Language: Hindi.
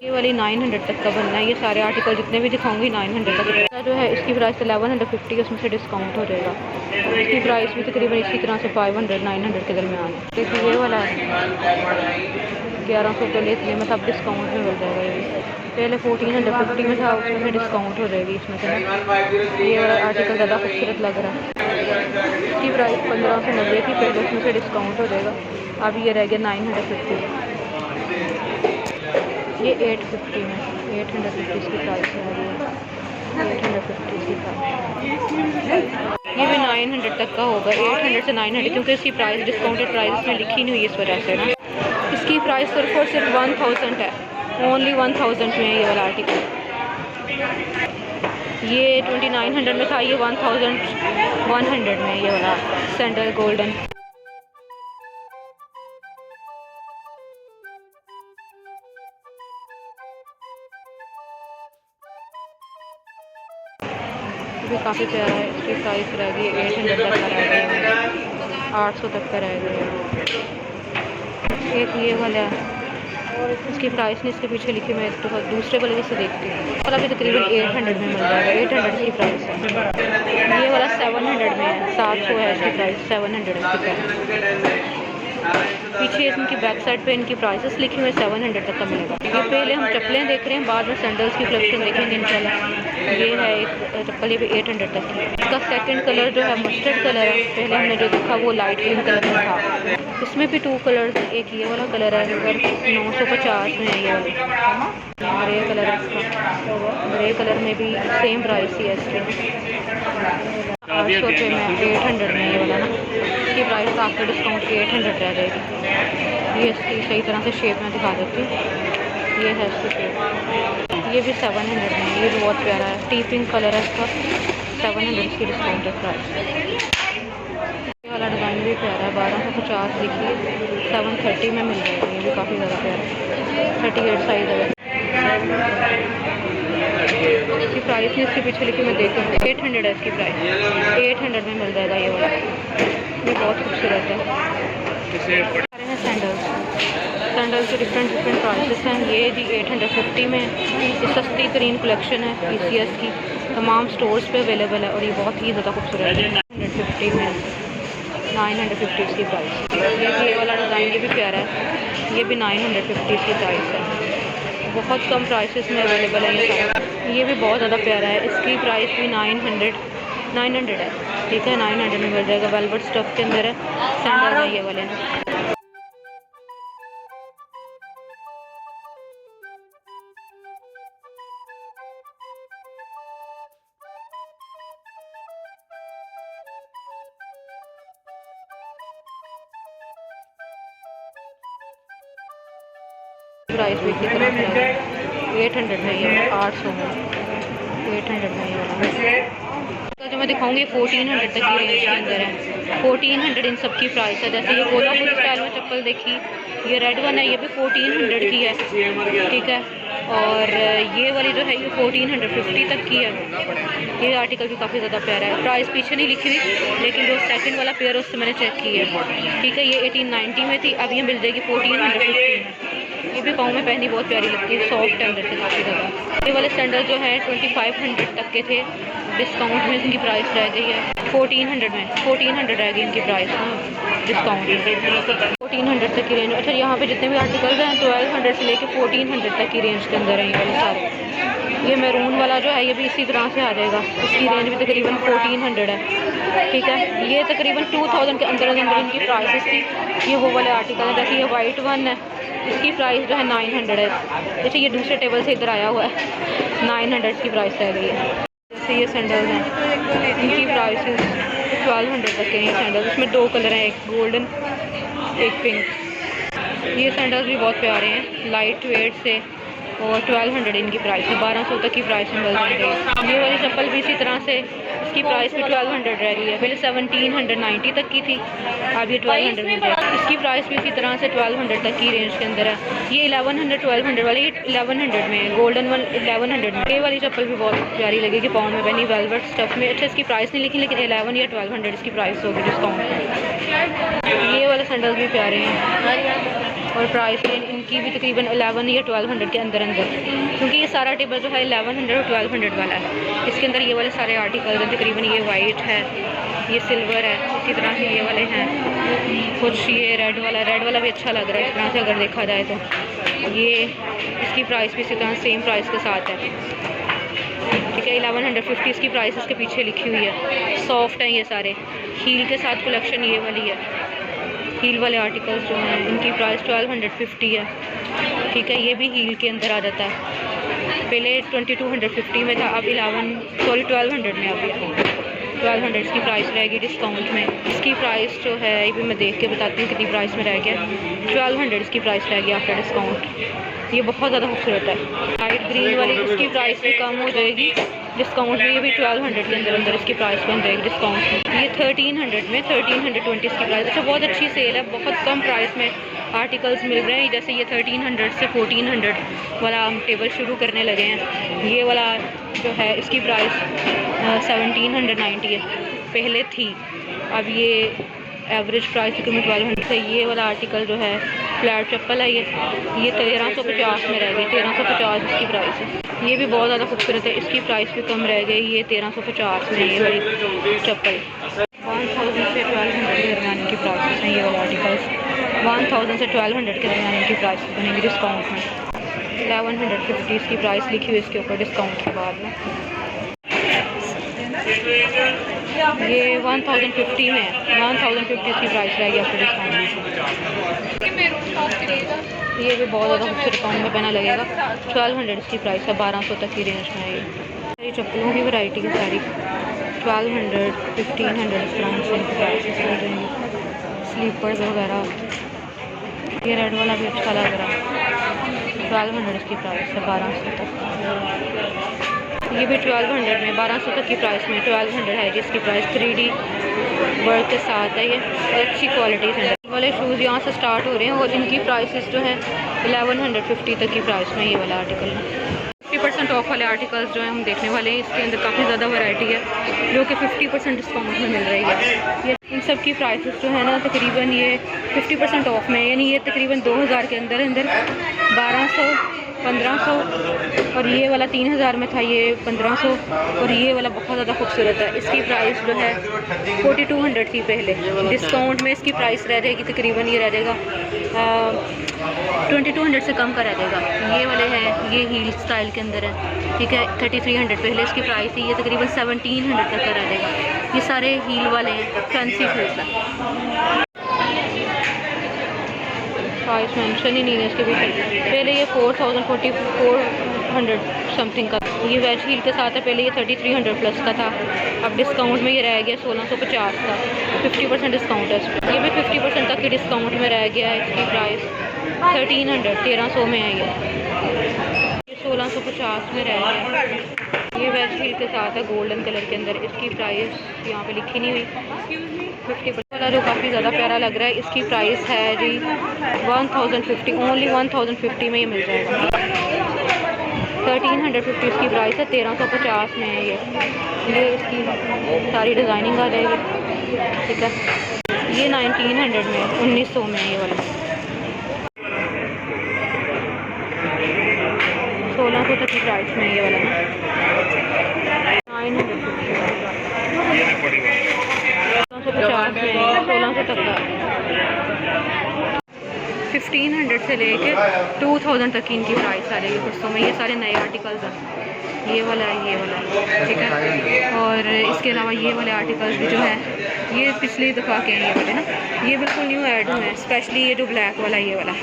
ये वाली 900 तक का बनना है। ये सारे आर्टिकल जितने भी दिखाऊंगी 900 तक जो है। इसकी प्राइस 1150, उसमें से डिस्काउंट हो जाएगा। इसकी प्राइस भी तकरीबन इसी तरह से 500-900 के दरमियान है। देखिए ये वाला है 1100 पहले इतने में, सब डिस्काउंट में मिल जाएगा। ये पहले 1450 में था, उसमें से डिस्काउंट हो जाएगी इसमें से। ये वाला आर्टिकल ज़्यादा खूबसूरत लग रहा है। इसकी प्राइस 1590 थी पहले, उसमें से डिस्काउंट हो जाएगा। अब ये रह गया 950। ये 850 में, 850 इसकी प्राइस है। 850 इसकी प्राइस। ये भी 900 तक का होगा, 800 से 900, क्योंकि इसकी प्राइस डिस्काउंटेड प्राइस में लिखी नहीं हुई इस वजह से ना। इसकी प्राइस सिर्फ और सिर्फ 1000 है, ओनली 1000 में है ये वाला आर्टिकल। ये 2900 में था, ये 1100 में ये वाला सैंडल गोल्डन। भी काफ़ी प्यारा है। इसकी प्राइस रह गई 800 तक का रह गया, 800 तक का रह गया। एक ये वाला है और इसकी प्राइस नहीं इसके पीछे लिखी, मैं तो दूसरे वाले से देखती हूँ। और अभी तकरीबन 800 में मिल जाएगा, 800 की प्राइस है। ये वाला 700 में है, 700 है इसकी प्राइस, 700 है इसकी प्राइस। पीछे इनकी बैक साइड पे इनकी प्राइसेस लिखी हुई है, 700 तक का मिलेगा। ये पहले हम चप्पलें देख रहे हैं, बाद में सैंडल्स की कलेक्शन देखेंगे इंशाल्लाह। ये है एक चप्पल, ये भी 800 तक की। इसका सेकंड कलर जो है मस्टर्ड कलर है, पहले हमने जो देखा वो लाइट ग्रीन कलर में था। इसमें भी 2 कलर, एक ये वाला कलर है और 950 में है ये वाला ग्रे कलर है इसका। ग्रे कलर में भी सेम प्राइस ही है इसकी, 800 रुपये में, 800 में ये वाला ना। इसकी प्राइस आफ्टर डिस्काउंट 800 रह जाएगी। ये इसकी सही तरह से शेप में दिखा देती हूँ। ये है इसकी शेप। ये भी 700 में, ये भी बहुत प्यारा है, टी पिंक कलर है इसका, 700 की डिस्काउंटेड प्राइस। ये वाला डिज़ाइन भी प्यारा है, 1250 देखिए, 730 में मिल जाएगा। ये भी काफ़ी ज़्यादा प्यारा है, 38 साइज़ है। इसकी प्राइस नहीं इसके पीछे लिखी, मैं देखती हूँ। 800 है इसकी प्राइस, 800 में मिल जाएगा ये वाला। ये बहुत खूबसूरत है। सैंडल्स के डिफरेंट प्राइसेस हैं। ये जी 850 में, ये सस्ती तरीन कलेक्शन है PCS की, तमाम स्टोर्स पे अवेलेबल है और ये बहुत ही ज़्यादा खूबसूरत है। 950 में, 950 इसकी प्राइस। ये वाला डिज़ाइन ये भी प्यारा है, ये भी 950 इसकी प्राइस है। बहुत कम प्राइसेस में अवेलेबल है ये सारा। ये भी बहुत ज़्यादा प्यारा है, इसकी प्राइस भी 900 है, ठीक है, 900 में मिल जाएगा। वेलवेट स्टफ के अंदर है, सैंडल है ये वाले ना। प्राइस भी इसी तरह से 800 में, ये 800 में, 800 में ये वाला। जो मैं दिखाऊंगी 1400 तक की रेंज के अंदर है। 1400 इन सब की प्राइस है। जैसे ये कोल्हापुरी स्टाइल में चप्पल देखी, ये रेड वन है, ये भी 1400 की है, ठीक है। और ये वाली जो है ये 1450 तक की है। ये आर्टिकल भी काफ़ी ज़्यादा प्यारा है। प्राइस पीछे नहीं लिखी हुई, लेकिन जो सेकंड वाला पेयर उससे मैंने चेक की है, ठीक है। ये 1890 में थी, अब ये मिल जाएगी 1450 में। ये भी पाँव में पहनी बहुत प्यारी लगती है, सॉफ्ट है अंदर से काफ़ी ज़्यादा। ये वाले सैंडल जो है 2500 तक के थे, डिस्काउंट में इनकी प्राइस रह गई है 1400 में, 1400 रह गई इनकी प्राइस डिस्काउंट में, 1400 तक की रेंज। अच्छा, यहाँ पे जितने भी आर्टिकल्स हैं 1200 से लेके 1400 तक की रेंज के अंदर है ये वाले सारे। ये मैरून वाला जो है ये भी इसी तरह से आ जाएगा, इसकी रेंज भी तकरीबन 1400 है, ठीक है। ये तकरीबन 2000 के अंदर अंदर इनकी प्राइसेस थी। ये वो वाले आर्टिकल है, जैसे ये वाइट वन है, इसकी प्राइस जो है 900 है। जैसे ये दूसरे टेबल से इधर आया हुआ है, 900 की प्राइस रह गई है। जैसे ये सैंडल्स हैं, इनकी प्राइस 1200 तक के हैं सैंडल्स। इसमें 2 कलर हैं, एक गोल्डन एक पिंक। ये सैंडल्स भी बहुत प्यारे हैं, लाइट वेट से, और 1200 इनकी प्राइस है, 1200 तक की प्राइस में मिल जाएगी। ये वाली चप्पल भी इसी तरह से, इसकी प्राइस भी 1200 रह गई है। पहले 1790 तक की थी, अब ये 1200 में जाएगी। इसकी प्राइस भी इसी तरह से 1200 तक की रेंज के अंदर है। ये 1100 1200 वाली 1100 में है, गोल्डन वन 1100 में। ये वाली चप्पल भी बहुत प्यारी लगेगी, पाउंड में बनी वेलवेट स्टफ में। अच्छा, इसकी प्राइस नहीं लिखी, लेकिन 11 या 1200 इसकी प्राइस होगी डिस्काउंट में। ये वाले सैंडल्स भी प्यारे हैं। और प्राइस रेंज इनकी भी तकरीबन 11 या 1200 के अंदर अंदर, क्योंकि ये सारा टेबल जो है 1100 और 1200 वाला है। इसके अंदर ये वाले सारे आर्टिकल हैं, तकरीबन ये वाइट है, ये सिल्वर है, इसी तरह से ये वाले हैं, कुछ ये रेड वाला भी अच्छा लग रहा है इस तरह से अगर देखा जाए तो। ये इसकी प्राइस भी इसी तरह सेम प्राइस के साथ है, ठीक है। 1150 इसकी प्राइस इसके पीछे लिखी हुई है। सॉफ्ट हैं ये सारे, हील के साथ कलेक्शन ये वाली है। हील वाले आर्टिकल्स जो हैं इनकी प्राइस 1250 है, ठीक है। ये भी हील के अंदर आ जाता है, पहले 2250 में था, अब 1200 में, अभी 1200 इसकी प्राइस रहेगी डिस्काउंट में। इसकी प्राइस जो है ये भी मैं देख के बताती हूँ कितनी प्राइस में रह गया। 1200 इसकी प्राइस रहेगी आफ्टर डिस्काउंट। ये बहुत ज़्यादा खूबसूरत है, लाइट ग्रीन वाली, इसकी प्राइस भी कम हो जाएगी डिस्काउंट में। ये भी 1200 के अंदर अंदर इसकी प्राइस बन जाएगी डिस्काउंट में। ये 1300 में, 1320 इसकी प्राइस। अच्छा, बहुत अच्छी सेल है, बहुत कम प्राइस में आर्टिकल्स मिल रहे हैं। जैसे ये 1300 से 1400 वाला हम टेबल शुरू करने लगे हैं। ये वाला जो है इसकी प्राइस 1790 है, पहले थी, अब ये एवरेज प्राइस तकरीबन 1200 है। ये वाला आर्टिकल जो है फ्लैट चप्पल है, ये 1350 में रह गई, 1350 इसकी प्राइस है। ये भी बहुत ज़्यादा खूबसूरत है, इसकी प्राइस भी कम रह गई, ये 1350 में ये वाली चप्पल। 1000 से 1200 के दरमियान इनकी प्राइस हैं। ये वाला आर्टिकल्स 1000 से 1200 के दरमियान इनकी प्राइस बनेगी डिस्काउंट में। 1150 इसकी प्राइस लिखी हुई इसके ऊपर डिस्काउंट के बाद में। ये 1050 में है, 1050 इसकी प्राइस रहेगी आपको डिस्काउंट। ये भी बहुत ज़्यादा खूबसूरत डिस्काउंट में पहना लगेगा। 1200 इसकी प्राइस है, 1200 तक की रेंज में है। ये चप्पलों की वैरायटी की सारी 1200, 1500 इस तरह से इनकी प्राइस चल रही है। स्लीपर्स वगैरह, ये रेड वाला भी अच्छा लग रहा है, 1200 इसकी प्राइस है, 1200 तक। ये भी 1200 में, 1200 तक की प्राइस में 1200 है जिसकी प्राइस 3D वर्क के साथ है। ये और अच्छी क्वालिटी है। वाले शूज़ यहाँ से स्टार्ट हो रहे हैं और इनकी प्राइसेस जो है 1150 तक की प्राइस में ये वाला आर्टिकल है। 50% ऑफ वाले आर्टिकल्स जो हैं हम देखने वाले हैं। इसके अंदर काफ़ी ज़्यादा वैरायटी है जो कि 50% डिस्काउंट में मिल रही है। ये इन सब की प्राइसेस जो है ना तकरीबन ये 50% ऑफ में, यानी ये तकरीबन 2000 के अंदर अंदर 1200, 1500, और ये वाला 3000 में था, ये 1500, और ये वाला बहुत ज़्यादा खूबसूरत है। इसकी प्राइस जो है 4200 थी पहले, डिस्काउंट में इसकी प्राइस रह जाएगी तकरीबन ये रह जाएगा 2200 से कम का रह जाएगा। ये वाले हैं, ये हील स्टाइल के अंदर है, ठीक है। 3300 पहले इसकी प्राइस थी, ये तकरीबन 1700 तक का रह जाएगा। ये सारे हील वाले हैं, फैंसी शूज़ है। प्राइस मेंशन ही नहीं है इसके पीछे। पहले ये 4400 समथिंग का, ये वेज हील के साथ है। पहले ये 3300 प्लस का था, अब डिस्काउंट में ये रह गया 1650 का, 50% डिस्काउंट है। ये भी 50% तक की डिस्काउंट में रह गया है। इसकी प्राइस 1300 में है, ये 1650 में रह गया। ये वेज हील के साथ है गोल्डन कलर के अंदर। इसकी प्राइस यहाँ पे लिखी नहीं हुई। 50% वाला जो काफ़ी ज़्यादा प्यारा लग रहा है, इसकी प्राइस है जी 1050, ओनली 1050 में ये मिल जाएगा। 1350 इसकी प्राइस है, 1350 में है ये इसकी सारी डिज़ाइनिंग आ जाएगी, ठीक है। ये 1900 में, 1900 में ये वाला, 1600 तक की प्राइस में ये वाला 950, 1650 में, 1600 तक का। 1500 से लेके 2000 तक की इनकी प्राइस आ जाएगी दोस्तों में। ये सारे नए आर्टिकल्स हैं, ये वाला है, ये वाला है, ठीक है। और इसके अलावा ये वाले आर्टिकल्स भी जो है ये पिछली दफ़ा के हैं, ये वाले ना, ये बिल्कुल न्यू ऐड हुए हैं, स्पेशली ये जो ब्लैक वाला ये वाला